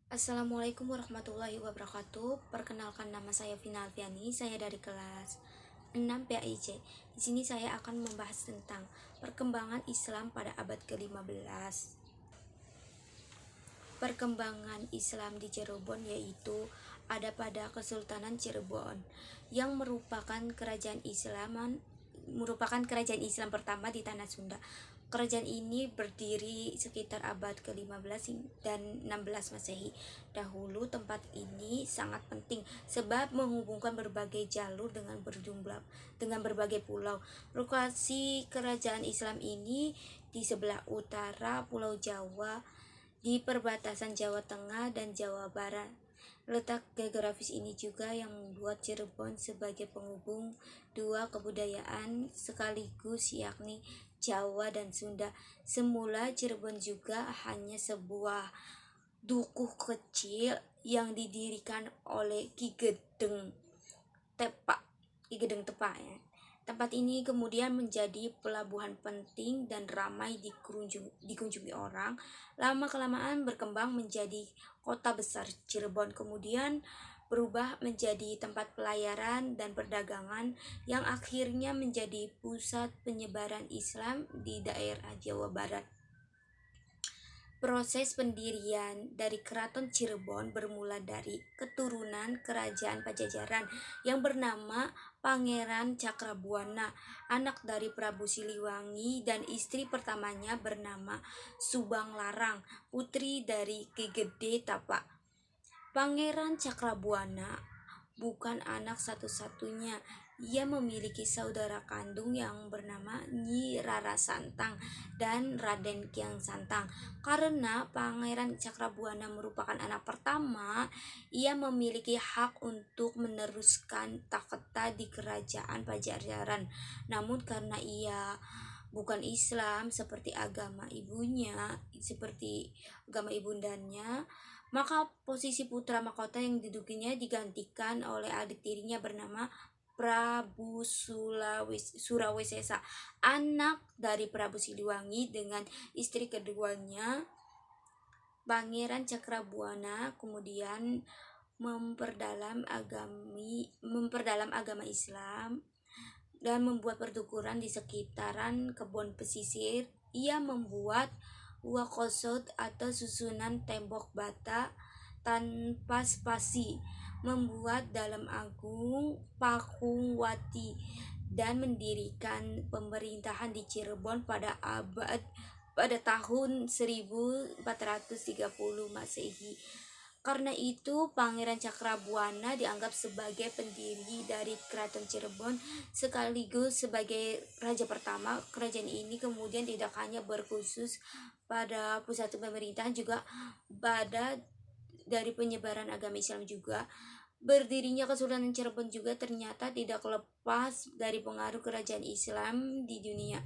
Assalamualaikum warahmatullahi wabarakatuh. Perkenalkan, nama saya Vina Alfiani. Saya dari kelas 6 PAIJ. Di sini saya akan membahas tentang perkembangan Islam pada abad ke-15. Perkembangan Islam di Cirebon yaitu ada pada Kesultanan Cirebon yang merupakan kerajaan Islam pertama di tanah Sunda. Kerajaan ini berdiri sekitar abad ke-15 dan 16 Masehi. Dahulu tempat ini sangat penting sebab menghubungkan berbagai jalur dengan berbagai pulau. Lokasi kerajaan Islam ini di sebelah utara Pulau Jawa, di perbatasan Jawa Tengah dan Jawa Barat. Letak geografis ini juga yang membuat Cirebon sebagai penghubung dua kebudayaan sekaligus, yakni Jawa dan Sunda. Semula Cirebon juga hanya sebuah dukuh kecil yang didirikan oleh Ki Gedeng Tepa ya. Tempat ini kemudian menjadi pelabuhan penting dan ramai dikunjungi orang. Lama-kelamaan berkembang menjadi kota besar. Cirebon kemudian berubah menjadi tempat pelayaran dan perdagangan yang akhirnya menjadi pusat penyebaran Islam di daerah Jawa Barat. Proses pendirian dari Keraton Cirebon bermula dari keturunan Kerajaan Pajajaran yang bernama Pangeran Cakrabuana, anak dari Prabu Siliwangi, dan istri pertamanya bernama Subang Larang, putri dari Ki Gede Tapa. Pangeran Cakrabuana bukan anak satu-satunya. Ia memiliki saudara kandung yang bernama Nyi Rara Santang dan Raden Kiang Santang. Karena Pangeran Cakrabuana merupakan anak pertama, ia memiliki hak untuk meneruskan takhta di kerajaan Pajajaran. Namun karena ia bukan Islam seperti agama ibundanya, maka posisi putra mahkota yang didudukinya digantikan oleh adik tirinya bernama Prabu Surawesesa, anak dari Prabu Siliwangi, dengan istri keduanya. Pangeran Cakrabuana kemudian memperdalam agama Islam dan membuat pertukuran di sekitaran kebun pesisir. Ia membuat wakosot atau susunan tembok bata tanpa spasi, membuat dalam agung Pakungwati, dan mendirikan pemerintahan di Cirebon pada tahun 1430 Masehi. Karena itu, Pangeran Cakrabuana dianggap sebagai pendiri dari Keraton Cirebon sekaligus sebagai raja pertama. Kerajaan ini kemudian tidak hanya berkhusus pada pusat pemerintahan, juga pada dari penyebaran agama Islam juga. Berdirinya Kesultanan Cirebon juga ternyata tidak lepas dari pengaruh kerajaan Islam di dunia.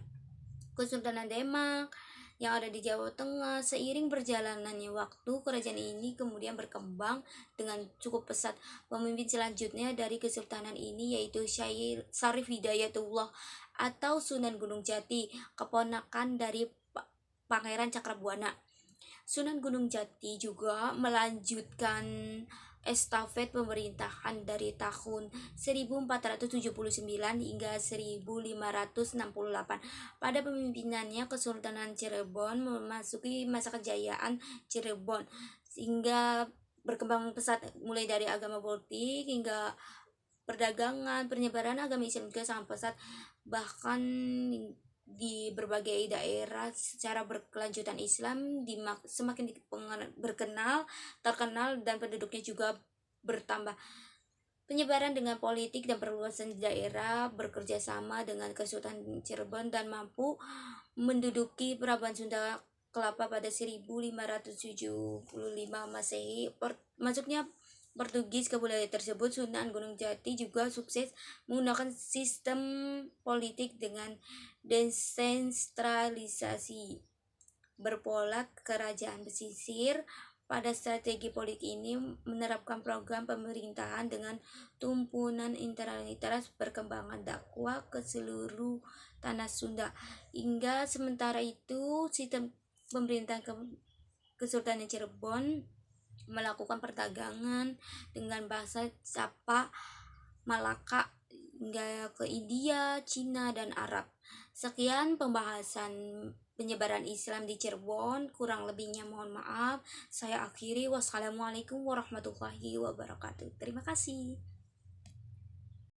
Kesultanan Demak yang ada di Jawa Tengah. Seiring berjalannya waktu, kerajaan ini kemudian berkembang dengan cukup pesat. Pemimpin selanjutnya dari kesultanan ini yaitu Syekh Sarif Hidayatullah atau Sunan Gunung Jati, keponakan dari Pangeran Cakrabuana. Sunan Gunung Jati juga melanjutkan estafet pemerintahan dari tahun 1479 hingga 1568. Pada pemimpinannya, Kesultanan Cirebon memasuki masa kejayaan Cirebon hingga berkembang pesat, mulai dari agama politik hingga perdagangan. Penyebaran agama Islam juga sangat pesat, bahkan di berbagai daerah secara berkelanjutan Islam semakin terkenal, dan penduduknya juga bertambah. Penyebaran dengan politik dan perluasan daerah bekerja sama dengan Kesultanan Cirebon dan mampu menduduki Prabuan Sunda Kelapa pada 1575 Masehi. Masuknya Portugis ke wilayah tersebut, Sunan Gunung Jati juga sukses menggunakan sistem politik dengan desentralisasi berpola kerajaan pesisir. Pada strategi politik ini menerapkan program pemerintahan dengan tumpunan intelektualitas, perkembangan dakwah ke seluruh tanah Sunda. Hingga sementara itu, sistem pemerintahan Kesultanan Cirebon melakukan perdagangan dengan bahasa Sapa, Malaka hingga ke India, Cina, dan Arab. Sekian pembahasan penyebaran Islam di Cirebon, kurang lebihnya mohon maaf. Saya akhiri, wassalamualaikum warahmatullahi wabarakatuh. Terima kasih.